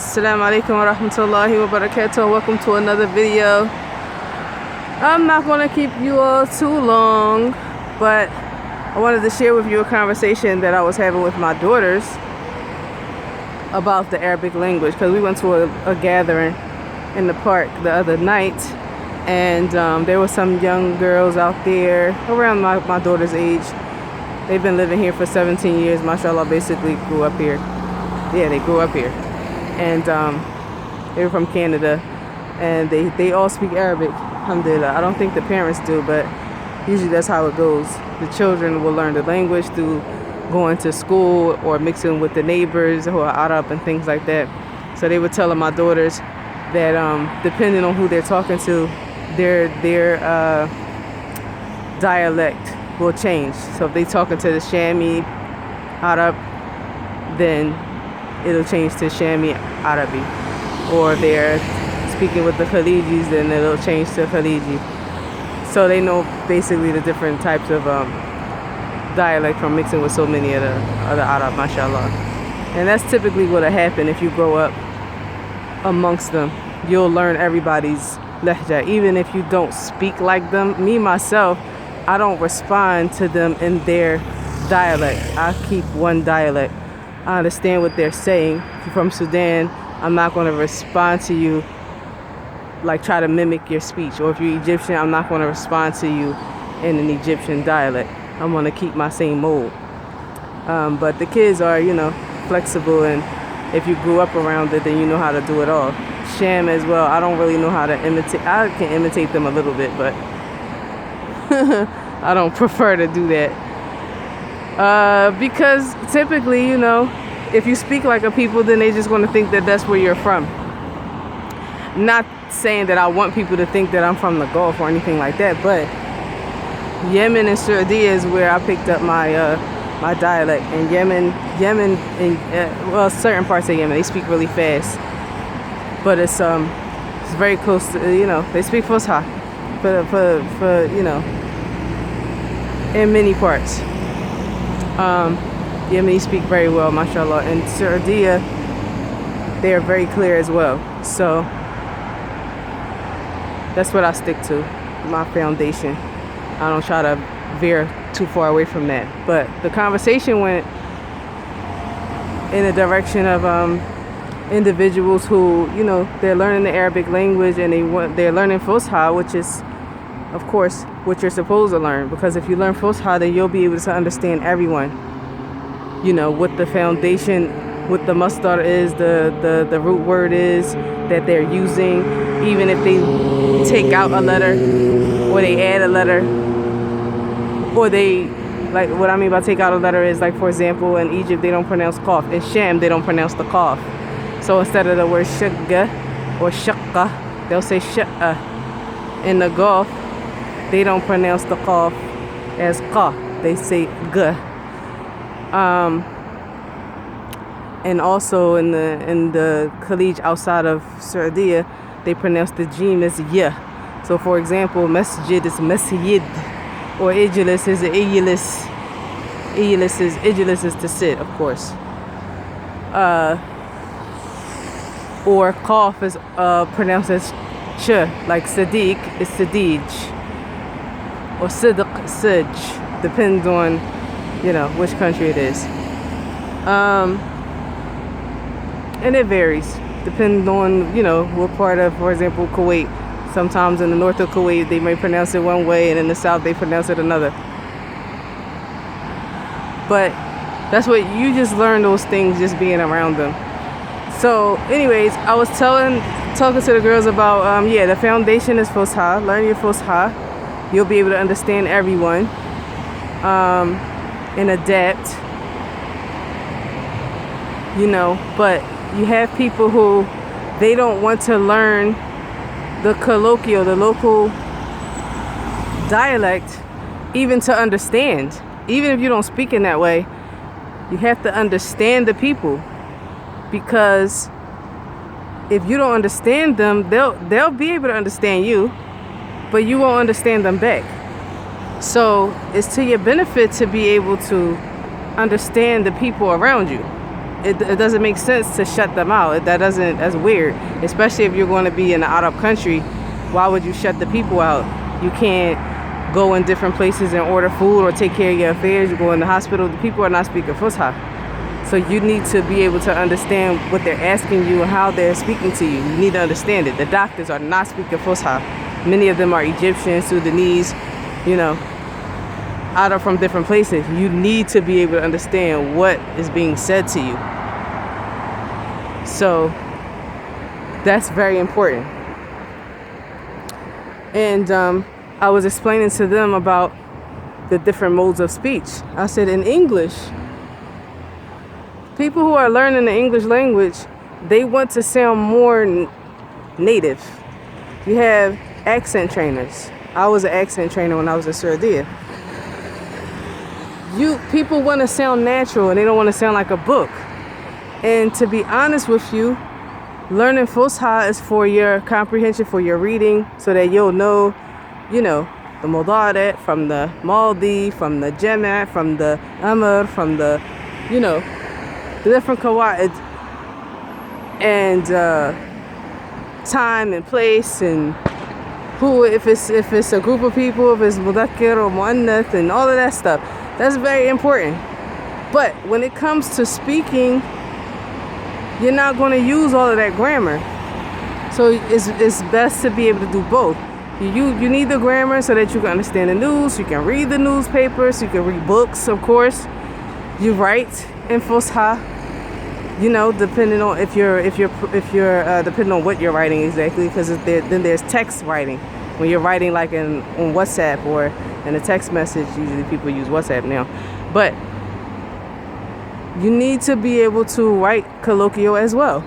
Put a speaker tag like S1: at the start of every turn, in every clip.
S1: Assalamu alaikum wa rahmatullahi wa barakatuh. Welcome to another video. I'm not going to keep you all too long, but I wanted to share with you a conversation that I was having with my daughters about the Arabic language, because we went to a gathering in the park the other night, and there were some young girls out there around my daughter's age. They've been living here for 17 years, mashallah, basically grew up here. Yeah, they grew up here. And they were from Canada, and they all speak Arabic, alhamdulillah. I don't think the parents do, but usually that's how it goes. The children will learn the language through going to school or mixing with the neighbors who are Arab and things like that. So they were telling my daughters that depending on who they're talking to, their dialect will change. So if they're talking to the Shami Arab, then it'll change to Shami Arabi. Or they're speaking with the Khalijis, then it'll change to Khaliji. So they know basically the different types of dialect from mixing with so many of the other Arab, mashallah. And that's typically what'll happen if you grow up amongst them. You'll learn everybody's lahja, even if you don't speak like them. Me, myself, I don't respond to them in their dialect. I keep one dialect. I understand what they're saying. If you're from Sudan, I'm not going to respond to you like try to mimic your speech. Or if you're Egyptian, I'm not going to respond to you in an Egyptian dialect. I'm going to keep my same mode. But the kids are, flexible, and if you grew up around it, then you know how to do it all. Sham as well, I don't really know how to imitate. I can imitate them a little bit, but I don't prefer to do that. Because typically, if you speak like a people, then they're just going to think that that's where you're from. Not saying that I want people to think that I'm from the Gulf or anything like that, but Yemen and Saudi is where I picked up my my dialect. And Yemen and certain parts of Yemen, they speak really fast, but it's very close to, they speak Fusha for in many parts. Yemeni speak very well, mashallah. And Saudi, they are very clear as well. So that's what I stick to, my foundation. I don't try to veer too far away from that. But the conversation went in the direction of individuals who, they're learning the Arabic language, and they're learning Fusha, which is, of course, what you're supposed to learn. Because if you learn Fusha, then you'll be able to understand everyone. What the foundation, what the masdar is, the root word is that they're using. Even if they take out a letter, or they add a letter, or they, like, what I mean by take out a letter is, like, for example, in Egypt, they don't pronounce qaf. In Sham, they don't pronounce the qaf. So instead of the word shagga or shaqqa, they'll say shaqqa. In the Gulf, they don't pronounce the qaf as qa. They say g. And also in the Khalij outside of Saudi, they pronounce the jim as ya. So for example, masjid is masjid, or ijlis is ijlis. Ijlis is to sit, of course. Or qaf is pronounced as ch, like sadiq is sadij, or sidq sij, depends on which country it is. And it varies depending on what part of, for example, Kuwait. Sometimes in the north of Kuwait they may pronounce it one way, and in the south they pronounce it another. But that's what you just learn, those things just being around them. So anyways, I was talking to the girls about the foundation is Fusha. Learn your Fusha. You'll be able to understand everyone and adapt. But you have people who they don't want to learn the colloquial, the local dialect, even to understand. Even if you don't speak in that way, you have to understand the people, because if you don't understand them, they'll be able to understand you, but you won't understand them back. So it's to your benefit to be able to understand the people around you. it doesn't make sense to shut them out. That's weird, especially if you're going to be in an Arab country. Why would you shut the people out? You can't go in different places and order food or take care of your affairs. You go in the hospital, the people are not speaking Fusha. So you need to be able to understand what they're asking you and how they're speaking to you. You need to understand it. The doctors are not speaking Fusha. Many of them are Egyptian, Sudanese, out of from different places. You need to be able to understand what is being said to you. So that's very important. And I was explaining to them about the different modes of speech. I said in English, people who are learning the English language, they want to sound more native. You have accent trainers. I was an accent trainer when I was in Saudi. People want to sound natural and they don't want to sound like a book. And to be honest with you, learning Fusha is for your comprehension, for your reading, so that you'll know, the Mudarat from the Maldi, from the Jama', from the Amr, from the, the different Qawaid, and time and place, and who, if it's a group of people, if it's Mudakkir or Muannath, and all of that stuff. That's very important. But when it comes to speaking, you're not going to use all of that grammar. So it's best to be able to do both. You need the grammar so that you can understand the news. You can read the newspapers. You can read books, of course. You write in Fusha. Depending on if you're depending on what you're writing exactly, because then there's text writing. When you're writing like on WhatsApp or in a text message, usually people use WhatsApp now, but you need to be able to write colloquial as well.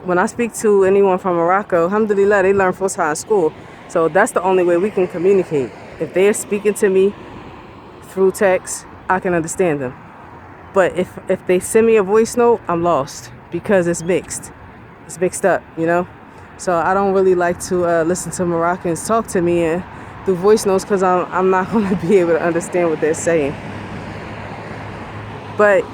S1: When I speak to anyone from Morocco, alhamdulillah, they learn Fusha in school. So that's the only way we can communicate. If they're speaking to me through text, I can understand them. But if they send me a voice note, I'm lost because it's mixed. It's mixed up, So I don't really like to listen to Moroccans talk to me through voice notes because I'm not going to be able to understand what they're saying. But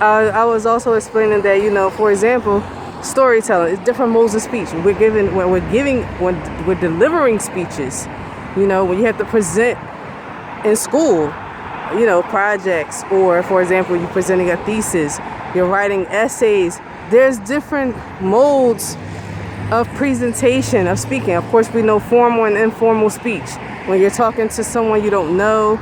S1: I was also explaining that, for example, storytelling is different modes of speech. When we're delivering speeches, when you have to present in school, projects, or for example, you're presenting a thesis, you're writing essays. There's different modes of presentation, of speaking. Of course, we know formal and informal speech. When you're talking to someone you don't know,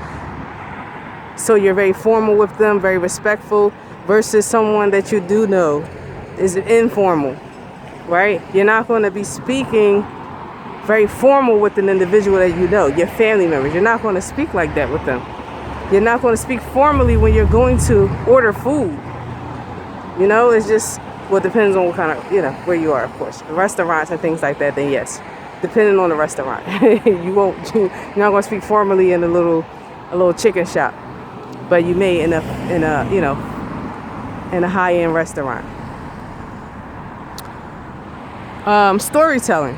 S1: so you're very formal with them, very respectful, versus someone that you do know is informal, right? You're not going to be speaking very formal with an individual that you know, your family members. You're not going to speak like that with them. You're not going to speak formally when you're going to order food. It's just, it depends on what kind of, where you are, of course. Restaurants and things like that, then yes. Depending on the restaurant. You're not going to speak formally in a little chicken shop. But you may in a high-end restaurant. Storytelling.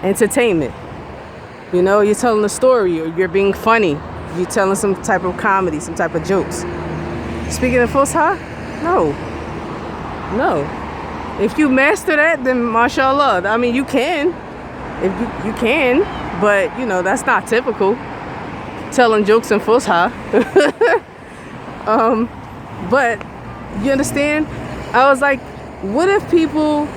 S1: Entertainment. You're telling a story, or you're being funny. You're telling some type of comedy, some type of jokes. Speaking of Fusha? No. If you master that, then mashallah. I mean, you can. If you can, but that's not typical. Telling jokes in Fusha. But you understand? I was like, what if people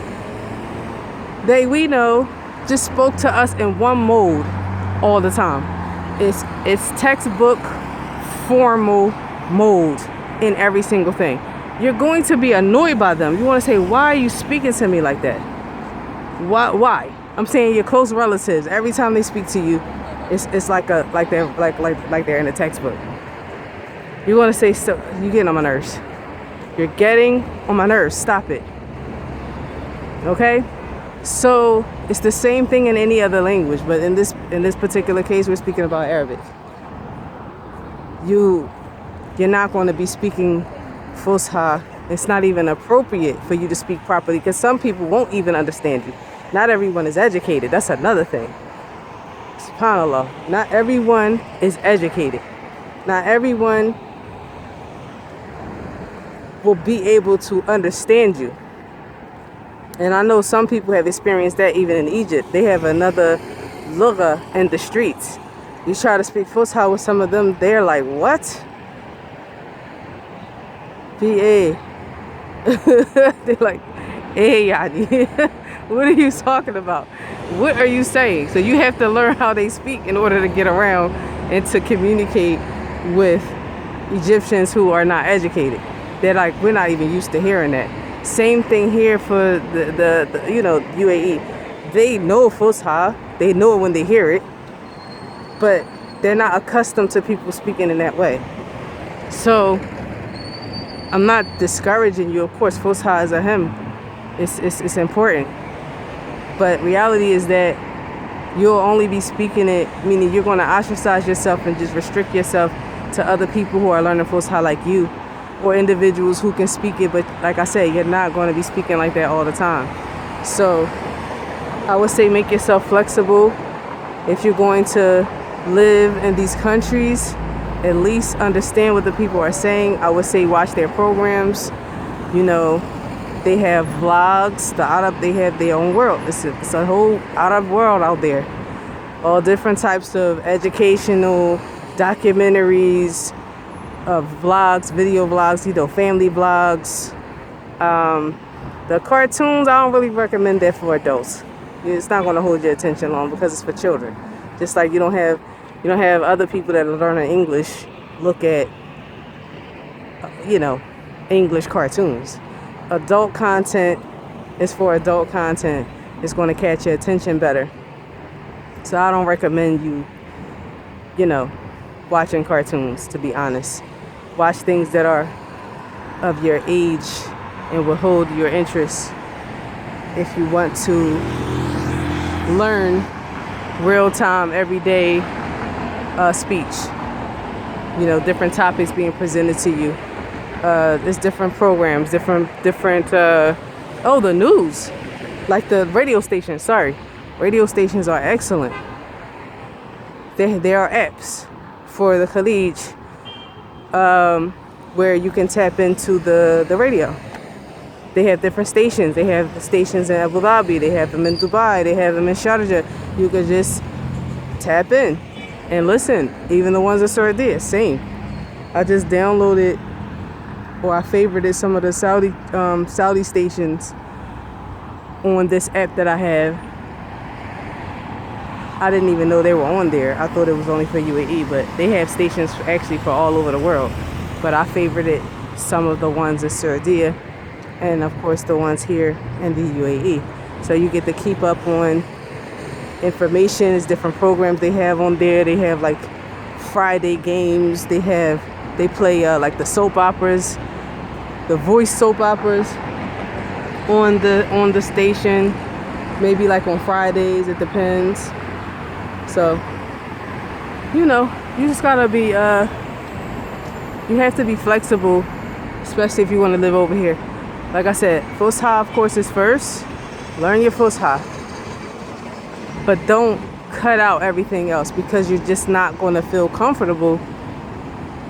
S1: that we know just spoke to us in one mode all the time? It's textbook formal mode in every single thing. You're going to be annoyed by them. You want to say, why are you speaking to me like that? Why? I'm saying your close relatives. Every time they speak to you, it's like they're in a textbook. You're going to say, so you're getting on my nerves. You're getting on my nerves. Stop it. Okay? So it's the same thing in any other language, but in this particular case, we're speaking about Arabic. You're not going to be speaking Fusha. It's not even appropriate for you to speak properly because some people won't even understand you. Not everyone is educated. That's another thing. SubhanAllah. Not everyone is educated. Not everyone will be able to understand you. And I know some people have experienced that even in Egypt. They have another lugha in the streets. You try to speak Fusha with some of them, they're like, what? B.A. They're like, hey, Yani. What are you talking about? What are you saying? So you have to learn how they speak in order to get around and to communicate with Egyptians who are not educated. They're like, we're not even used to hearing that. Same thing here for the UAE. They know Fusha. They know it when they hear it. But they're not accustomed to people speaking in that way. So I'm not discouraging you. Of course, Fusha is a hymn. It's important. But reality is that you'll only be speaking it, meaning you're going to ostracize yourself and just restrict yourself to other people who are learning Fusha like you, or individuals who can speak it. But like I said, you're not going to be speaking like that all the time. So I would say make yourself flexible. If you're going to live in these countries, at least understand what the people are saying. I would say watch their programs. You know, they have vlogs. The Arab, they have their own world. It's a whole Arab world out there. All different types of educational documentaries, vlogs, video vlogs, family vlogs. The cartoons, I don't really recommend that for adults. It's not going to hold your attention long because it's for children. Just like you don't have other people that are learning English look at, English cartoons. Adult content is for adult content. It's going to catch your attention better. So I don't recommend you, watching cartoons, to be honest. Watch things that are of your age and will hold your interest if you want to learn real-time, everyday speech. Different topics being presented to you. There's different programs, different. The news, like the radio stations. Sorry, radio stations are excellent. There are apps for the Khalij where you can tap into the radio. They have different stations. They have the stations in Abu Dhabi. They have them in Dubai. They have them in Sharjah. You can just tap in and listen. Even the ones that are there, same. I just downloaded, or I favorited some of the Saudi stations on this app that I have. I didn't even know they were on there. I thought it was only for UAE, but they have stations actually for all over the world. But I favorited some of the ones in Saudi, and of course the ones here in the UAE. So you get to keep up on information. It's different programs they have on there. They have like Friday games. They play like the soap operas, the voice soap operas on the station. Maybe like on Fridays, it depends. So you just gotta be you have to be flexible, especially if you want to live over here. Like I said, Fusha, of course, is first. Learn your Fusha. But don't cut out everything else, because you're just not going to feel comfortable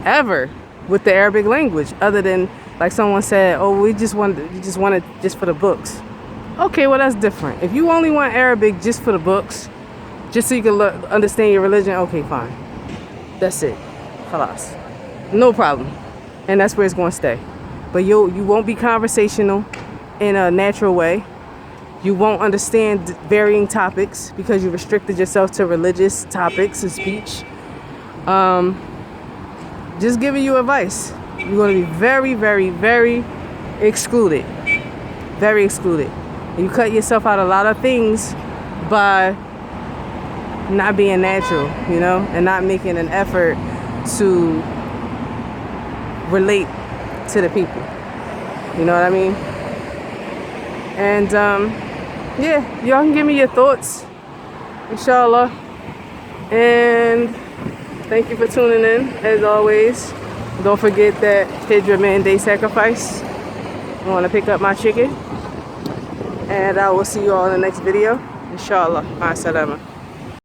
S1: ever with the Arabic language. Other than, like someone said, oh, you just want it just for the books. Okay, well, that's different. If you only want Arabic just for the books, just so you can understand your religion, okay, fine. That's it. Khalas. No problem. And that's where it's going to stay. But you won't be conversational in a natural way. You won't understand varying topics because you restricted yourself to religious topics and speech. Just giving you advice. You're going to be very, very, very excluded. Very excluded. And you cut yourself out a lot of things by not being natural, and not making an effort to relate to the people. You know what I mean? And y'all can give me your thoughts, inshallah. And thank you for tuning in, as always. Don't forget that Hijra man-day sacrifice. I want to pick up my chicken. And I will see you all in the next video, inshallah. Ma'as salama.